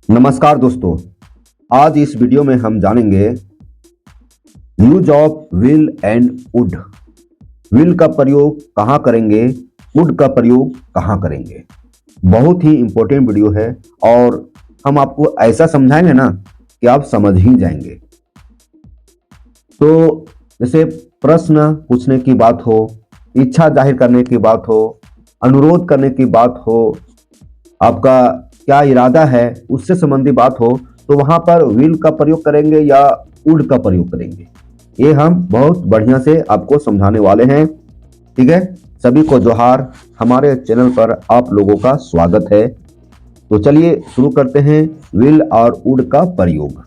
नमस्कार दोस्तों, आज इस वीडियो में हम जानेंगे use of will and would. Will का प्रयोग कहाँ करेंगे, वुड का प्रयोग कहाँ करेंगे। बहुत ही इंपॉर्टेंट वीडियो है और हम आपको ऐसा समझाएंगे ना कि आप समझ ही जाएंगे। तो जैसे प्रश्न पूछने की बात हो, इच्छा जाहिर करने की बात हो, अनुरोध करने की बात हो, आपका क्या इरादा है उससे संबंधी बात हो, तो वहां पर विल का प्रयोग करेंगे या वुड का प्रयोग करेंगे। ये हम बहुत बढ़िया से आपको समझाने वाले हैं। ठीक है, सभी को जोहार। हमारे चैनल पर आप लोगों का स्वागत है। तो चलिए शुरू करते हैं विल और वुड का प्रयोग।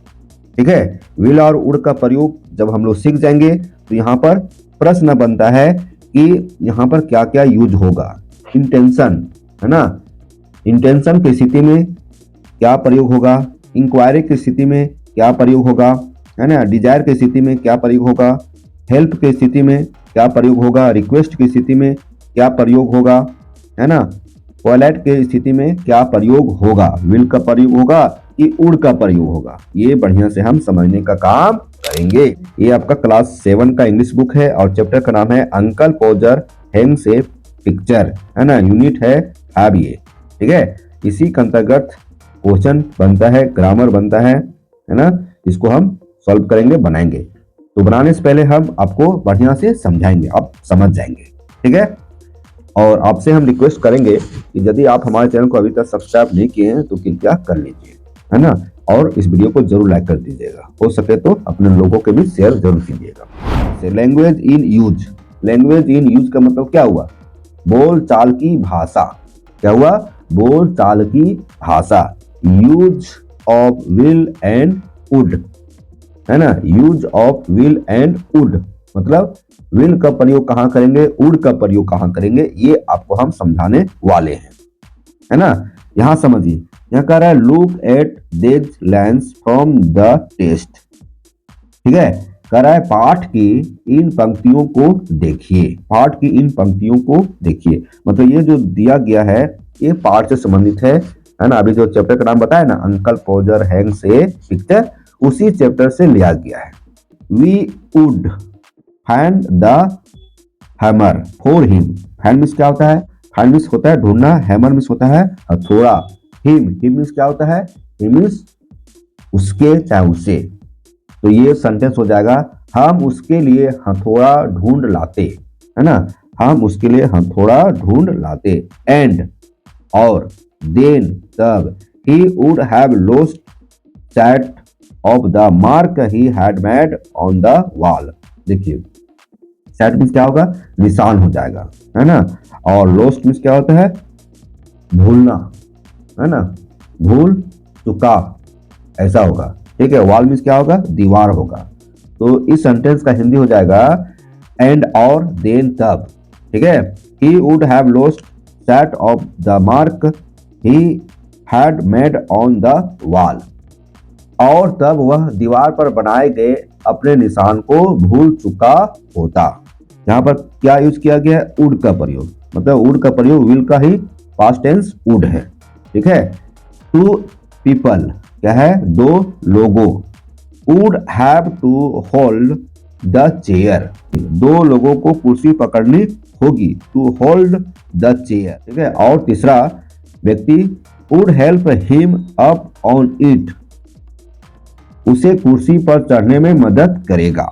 ठीक है, विल और वुड का प्रयोग जब हम लोग सीख जाएंगे तो यहाँ पर प्रश्न बनता है कि यहाँ पर क्या क्या यूज होगा। इंटेंशन है ना, इंटेंशन की स्थिति में क्या प्रयोग होगा, इंक्वायरी की स्थिति में क्या प्रयोग होगा, है ना, डिजायर की स्थिति में क्या प्रयोग होगा, हेल्प की स्थिति में क्या प्रयोग होगा, रिक्वेस्ट की स्थिति में क्या प्रयोग होगा, है ना, पोलाइट की स्थिति में क्या प्रयोग होगा। विल का प्रयोग होगा कि वुड का प्रयोग होगा, ये बढ़िया से हम समझने का काम करेंगे। ये आपका क्लास 7 का इंग्लिश बुक है और चैप्टर का नाम है uncle Podger hangs a picture, है ना, यूनिट है अब ये। ठीक है, इसी के अंतर्गत क्वेश्चन बनता है, ग्रामर बनता है ना, इसको हम सॉल्व करेंगे, बनाएंगे। तो बनाने से पहले हम आपको बढ़िया से समझाएंगे, आप समझ जाएंगे। ठीक है, और आपसे हम रिक्वेस्ट करेंगे कि यदि आप हमारे चैनल को अभी तक सब्सक्राइब नहीं किए हैं तो कृपया कर लीजिए, है ना, और इस वीडियो को जरूर लाइक कर दीजिएगा। हो सके तो अपने लोगों के बीच शेयर जरूर कीजिएगा। Language in use, language in use का मतलब क्या हुआ, बोल चाल की भाषा। क्या हुआ, बोल चाल की भाषा। Use of will and would, है ना, use of will and would मतलब विल का प्रयोग कहां करेंगे, वुड का प्रयोग कहां करेंगे, ये आपको हम समझाने वाले हैं, है ना। यहां समझिए, यहां कह रहा है look at this lines from the test. ठीक है, कह रहा है पाठ की इन पंक्तियों को देखिए, पाठ की इन पंक्तियों को देखिए। मतलब ये जो दिया गया है ये पाठ से संबंधित है ना। अभी जो चैप्टर का नाम बताया ना, uncle Podger hangs a picture, उसी चैप्टर से लिया गया है। We would find the hammer for him. Find means क्या होता है, फाइंड मींस होता है ढूंढना, हैमर मींस होता है हथौड़ा, हिम मींस क्या होता है, हिम मींस उसके चाहे उसे। तो ये सेंटेंस हो जाएगा हम उसके लिए हथौड़ा ढूंढ लाते, है ना, हम उसके लिए हथौड़ा ढूंढ लाते। एंड और देन तब he would have lost sight of the mark he had made on the wall। देखिए sight मीन्स क्या होगा, निशान हो जाएगा, है ना, और lost मीन्स क्या होता है, भूलना, है ना, भूल चुका, ऐसा होगा। ठीक है, वॉल मीन्स क्या होगा, दीवार होगा। तो इस सेंटेंस का हिंदी हो जाएगा एंड और देन तब। ठीक है, he would have lost sight of the mark he had made on the wall। और तब वह दीवार पर बनाए गए अपने निशान को भूल चुका होता। यहाँ पर क्या यूज किया गया है, वुड का प्रयोग। मतलब वुड का प्रयोग विल का ही पास्ट टेंस वुड है। ठीक है, टू पीपल क्या है, दो लोगों, would have to hold the chair, दो लोगों को कुर्सी पकड़नी होगी, टू होल्ड द चेयर। ठीक है, और तीसरा व्यक्ति would help him up on it, उसे कुर्सी पर चढ़ने में मदद करेगा,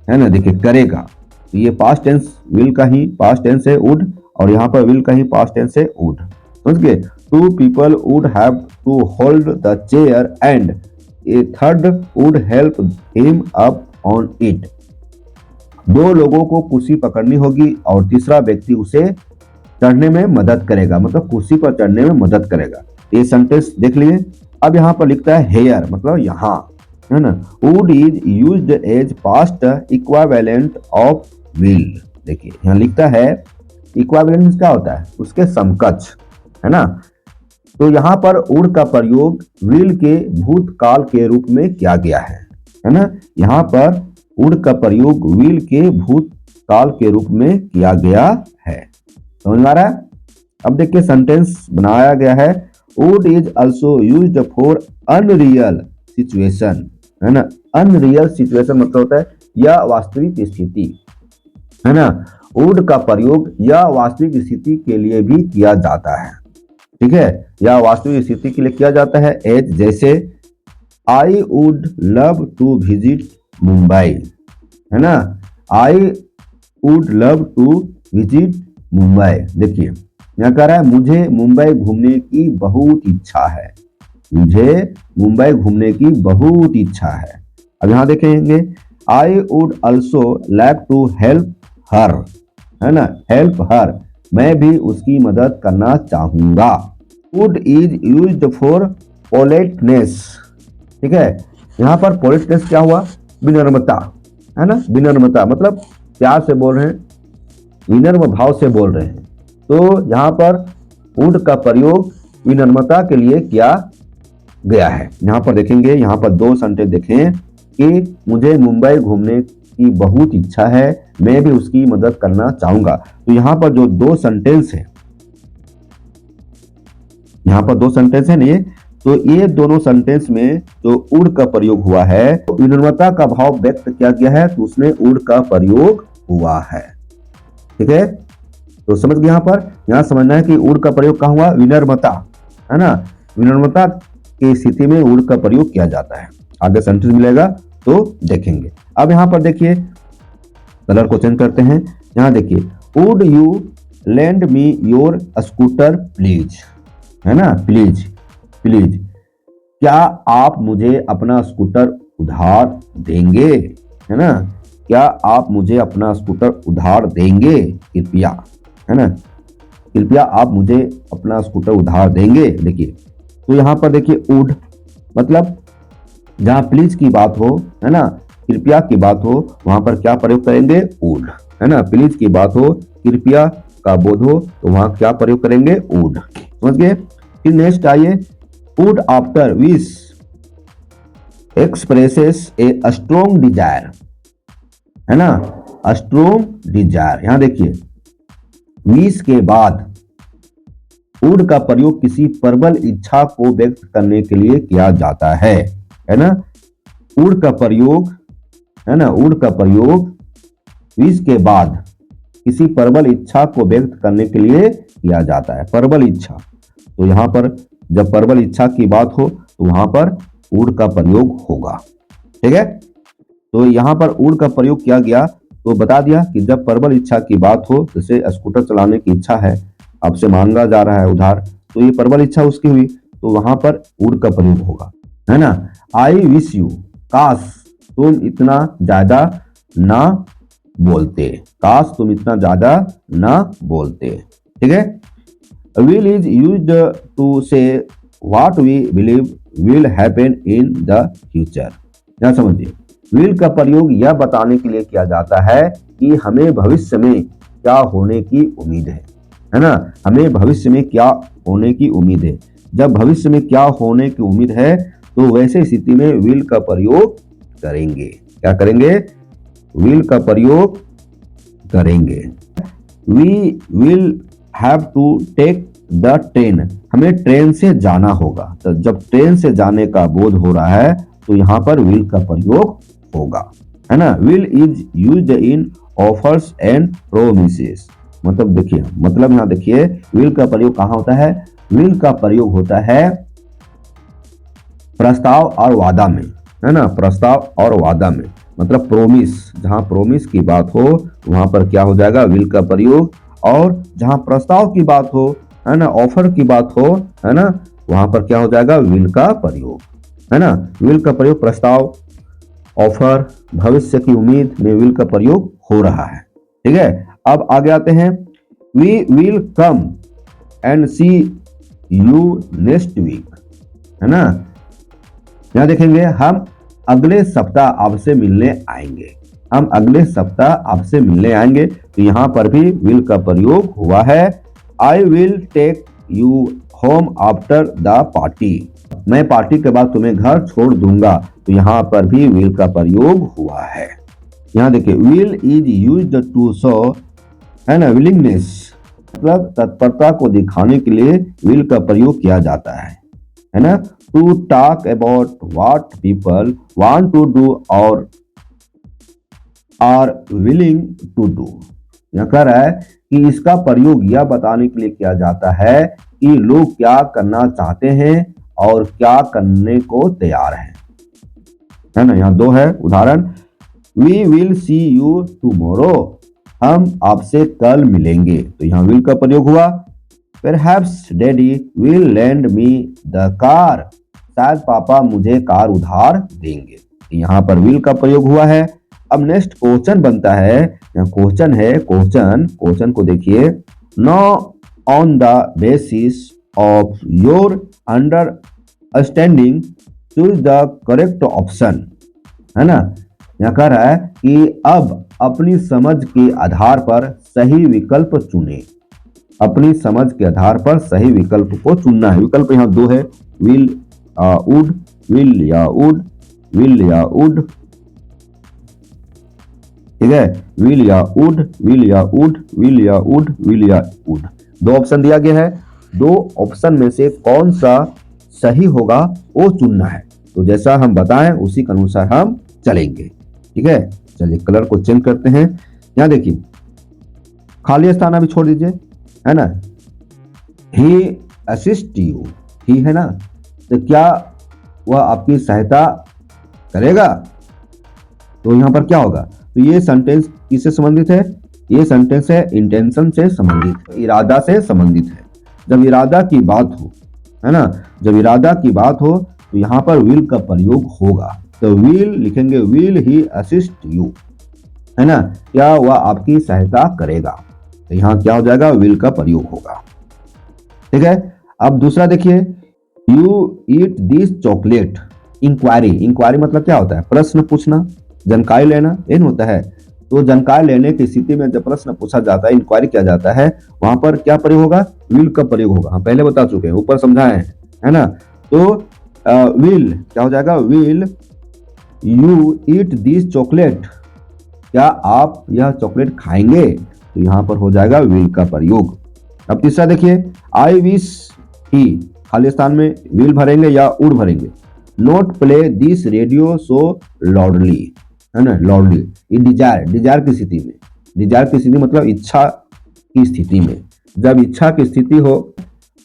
है ना। देखिए करेगा, तो ये पास्ट टेंस विल का ही पास्ट टेंस है वुड, और यहाँ पर विल का ही पास्ट टेंस है वुड। समझ गए, two people would have to hold the chair and a third would help him up on it. दो लोगों को कुर्सी पकड़नी होगी और तीसरा व्यक्ति उसे चढ़ने में मदद करेगा, मतलब कुर्सी पर चढ़ने में मदद करेगा। ये सेंटेंस देख लिए। अब यहाँ पर लिखता है हेयर, मतलब यहाँ, है ना। Would is used as past equivalent of will. देखिए यहाँ लिखता है इक्विवेलेंट क्या होता है, उसके समकक्ष, है ना। तो यहाँ पर वुड का प्रयोग विल के भूतकाल के रूप में किया गया है ना। यहाँ पर वुड का प्रयोग विल के भूतकाल के रूप में किया गया है। समझ में आ रहा है। अब देखिए सेंटेंस बनाया गया है, would is also used for unreal situation, है ना। अनरियल सिचुएशन मतलब होता है या वास्तविक स्थिति, है ना। वुड का प्रयोग या वास्तविक स्थिति के लिए भी किया जाता है, ठीक है, या वास्तविक स्थिति के लिए किया जाता है। एज जैसे I would love to visit Mumbai, है ना। I would love to visit Mumbai. देखिए यहाँ कह रहा है मुझे मुंबई घूमने की बहुत इच्छा है, मुझे मुंबई घूमने की बहुत इच्छा है। अब यहाँ देखेंगे I would also like to help her, है ना, हेल्प हर, मैं भी उसकी मदद करना चाहूंगा। Would is used for politeness, ठीक है। यहाँ पर पोलाइटनेस क्या हुआ, विनम्रता, है ना, विनम्रता मतलब प्यार से बोल रहे हैं, विनम्र भाव से बोल रहे हैं। तो यहाँ पर वुड का प्रयोग विनम्रता के लिए किया गया है। यहाँ पर देखेंगे, यहाँ पर दो सेंटेंस देखें कि मुझे मुंबई घूमने की बहुत इच्छा है, मैं भी उसकी मदद करना चाहूंगा। तो यहाँ पर जो दो सेंटेंस है, यहाँ पर दो सेंटेंस है ना, तो ये दोनों सेंटेंस में जो वुड का प्रयोग हुआ है, तो विनम्रता का भाव व्यक्त किया गया है, तो उसमें वुड का प्रयोग हुआ है, ठीक है। तो समझ गए, यहाँ समझना है कि वुड का प्रयोग कहाँ हुआ, विनम्रता, है ना, विनम्रता की स्थिति में वुड का प्रयोग किया जाता है। आगे सेंटेंस मिलेगा तो देखेंगे। अब यहाँ पर देखिए कलर को चेंज करते हैं। यहाँ देखिए would you lend me your scooter please, है ना, प्लीज, प्लीज, क्या आप मुझे अपना स्कूटर उधार देंगे, है ना, क्या आप मुझे अपना स्कूटर उधार देंगे, कृपया, है ना, कृपया आप मुझे अपना स्कूटर उधार देंगे। देखिए तो यहाँ पर देखिए वुड मतलब जहाँ प्लीज की बात हो, है ना, कृपया की बात हो, वहां पर क्या प्रयोग करेंगे, वुड, है ना। प्लीज की बात हो, कृपया का बोध हो, तो वहां क्या प्रयोग करेंगे, वुड, समझ गए। फिर नेक्स्ट आइए, would after wish expresses a strong Dzire, है ना, स्ट्रॉन्ग डिजायर। यहां देखिए विश के बाद वुड का प्रयोग किसी प्रबल इच्छा को व्यक्त करने के लिए किया जाता है ना। वुड का प्रयोग, है ना, वुड का प्रयोग विश के बाद किसी प्रबल इच्छा को व्यक्त करने के लिए किया जाता है, प्रबल इच्छा। तो यहाँ पर जब प्रबल इच्छा की बात हो तो वहां पर वुड का प्रयोग होगा, ठीक है। तो यहाँ पर वुड का प्रयोग किया गया, तो बता दिया कि जब प्रबल इच्छा की बात हो, जैसे स्कूटर चलाने की इच्छा है, आपसे मांगा जा रहा है उधार, तो ये प्रबल इच्छा उसकी हुई, तो वहां पर वुड का प्रयोग होगा, है ना। आई विश यू, काश तुम इतना ज्यादा ना बोलते, काश तुम इतना ज्यादा ना बोलते, ठीक है। Will is used to say what we believe will happen in the future. क्या समझिए, विल का प्रयोग यह बताने के लिए किया जाता है कि हमें भविष्य में क्या होने की उम्मीद है ना, हमें भविष्य में क्या होने की उम्मीद है। जब भविष्य में क्या होने की उम्मीद है तो वैसे स्थिति में विल का प्रयोग करेंगे। क्या करेंगे, विल का प्रयोग करेंगे। We will have to take the train, हमें ट्रेन से जाना होगा। तो जब ट्रेन से जाने का बोध हो रहा है तो यहाँ पर विल का प्रयोग होगा, है ना। Will is used in offers and promises, मतलब देखिए, मतलब यहाँ देखिए विल का प्रयोग कहाँ होता है, विल का प्रयोग होता है प्रस्ताव और वादा में, है ना, प्रस्ताव और वादा में, मतलब प्रोमिस, जहां प्रोमिस की बात हो वहां पर क्या हो जाएगा, विल का प्रयोग। और जहां प्रस्ताव की बात हो, है ना, ऑफर की बात हो, है ना, वहां पर क्या हो जाएगा, विल का प्रयोग, है ना। विल का प्रयोग प्रस्ताव, ऑफर, भविष्य की उम्मीद में विल का प्रयोग हो रहा है, ठीक है। अब आगे आते हैं, we will come and see you next week, है ना। यहां देखेंगे हम अगले सप्ताह आपसे मिलने आएंगे, हम अगले सप्ताह आपसे मिलने आएंगे, तो यहां पर भी विल का प्रयोग हुआ है। I will take you home after the party, मैं पार्टी के बाद तुम्हें घर छोड़ दूंगा, तो यहां पर भी विल का प्रयोग हुआ है। यहां देखिए will is used to show, है ना, विलिंगनेस मतलब तत्परता को दिखाने के लिए विल का प्रयोग किया जाता है ना। To talk about what people want to do और आर विलिंग टू डू। यह कह रहा है कि इसका प्रयोग यह बताने के लिए किया जाता है कि लोग क्या करना चाहते हैं और क्या करने को तैयार हैं, है ना। यहाँ दो है उदाहरण। We will see you tomorrow, हम आपसे कल मिलेंगे, तो यहाँ विल का प्रयोग हुआ। Perhaps daddy will lend me the car, शायद पापा मुझे कार उधार देंगे, यहाँ पर विल का प्रयोग हुआ है। अब नेक्स्ट क्वेश्चन बनता है, क्वेश्चन है क्वेश्चन को देखिए। Know on the basis of your understanding choose the correct option, है ना। यह कह रहा है कि अब अपनी समझ के आधार पर सही विकल्प चुने, अपनी समझ के आधार पर सही विकल्प को चुनना है। विकल्प यहाँ दो है, विल वुड, विल या वुड, विल या वुड, ठीक है, विल या वुड, विल या वुड, विल या वुड, विल या वुड, दो ऑप्शन दिया गया है। दो ऑप्शन में से कौन सा सही होगा वो चुनना है। तो जैसा हम बताएं उसी के अनुसार हम चलेंगे, ठीक है। चलिए कलर को चेंज करते हैं। यहाँ देखिए खाली स्थान अभी छोड़ दीजिए, है ना। ही असिस्ट यू, ही है ना, तो क्या वह आपकी सहायता करेगा, तो यहाँ पर क्या होगा। तो ये सेंटेंस किससे संबंधित है, ये सेंटेंस है इंटेंशन से संबंधित, इरादा से संबंधित है। जब इरादा की बात हो, है ना, जब इरादा की बात हो तो यहाँ पर विल का प्रयोग होगा। तो विल लिखेंगे, विल ही असिस्ट यू, है ना, क्या वह आपकी सहायता करेगा, तो यहाँ क्या हो जाएगा, विल का प्रयोग होगा, ठीक है। अब दूसरा देखिए, you eat this chocolate, inquiry, inquiry मतलब क्या होता है, प्रश्न पूछना, जानकारी लेना, इन होता है। तो जानकारी लेने की स्थिति में जब प्रश्न पूछा जाता है, इंक्वायरी किया जाता है, वहां पर क्या प्रयोग होगा, विल का प्रयोग होगा। हम पहले बता चुके हैं, ऊपर समझाए हैं, है ना। तो विल क्या हो जाएगा, will you eat this chocolate, क्या आप यह चॉकलेट खाएंगे, तो यहां पर हो जाएगा विल का प्रयोग। अब तीसरा देखिए, आई विश ही, खाली स्थान में विल भरेंगे या वुड भरेंगे। Note play this radio so loudly, है ना, लाउडली। ये डिजायर, डिजायर की स्थिति में, डिजायर की स्थिति मतलब इच्छा की स्थिति में, जब इच्छा की स्थिति हो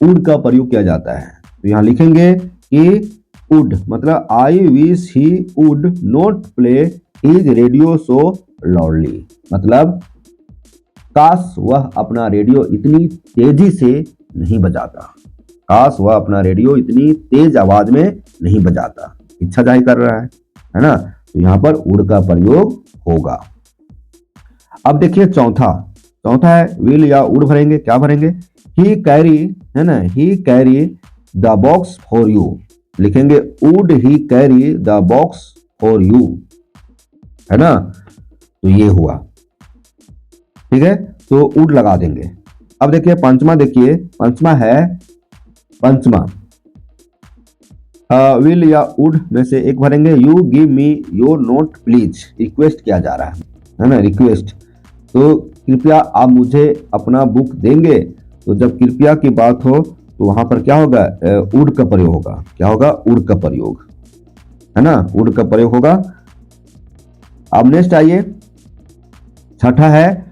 वुड का प्रयोग किया जाता है। तो यहाँ लिखेंगे कि वुड मतलब I wish he would not play his radio so loudly, मतलब काश वह अपना रेडियो इतनी तेजी से नहीं बजाता, काश वह अपना रेडियो इतनी तेज आवाज में नहीं बजाता, इच्छा जाहिर कर रहा है ना। तो यहाँ पर वुड का प्रयोग होगा। अब देखिए चौथा है विल या वुड भरेंगे, क्या भरेंगे, ही कैरी, है ना, he carry the box for you, लिखेंगे would he carry the box for you, है ना। तो ये हुआ, ठीक है, तो वुड लगा देंगे। अब देखिए पंचमा है, विल या वुड में से एक भरेंगे। You give me your note please, request किया जा रहा है ना, रिक्वेस्ट। तो कृपया आप मुझे अपना बुक देंगे, तो जब कृपया की बात हो तो वहां पर क्या होगा, वुड का प्रयोग होगा। क्या होगा, वुड का प्रयोग, है ना, वुड का प्रयोग होगा। अब नेक्स्ट आइए, छठा है,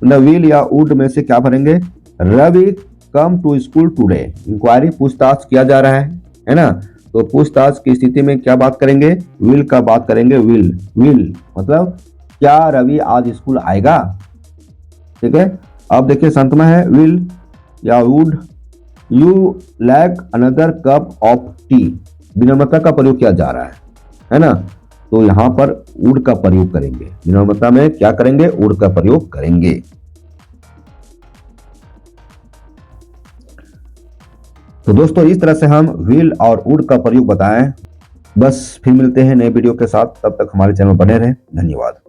विल या वुड में से क्या भरेंगे, Ravi come to school today, inquiry, पूछताछ किया जा रहा है ना। तो पूछताछ की स्थिति में क्या बात करेंगे, विल का बात करेंगे। विल मतलब क्या रवि आज स्कूल आएगा, ठीक है। अब देखिए संतमा है, विल या would you like another cup of tea, विनम्रता का प्रयोग किया जा रहा है ना। तो यहां पर वुड का प्रयोग करेंगे, विनम्रता में क्या करेंगे, वुड का प्रयोग करेंगे। तो दोस्तों इस तरह से हम विल और वुड का प्रयोग बताएं। बस फिर मिलते हैं नए वीडियो के साथ, तब तक हमारे चैनल बने रहें। धन्यवाद।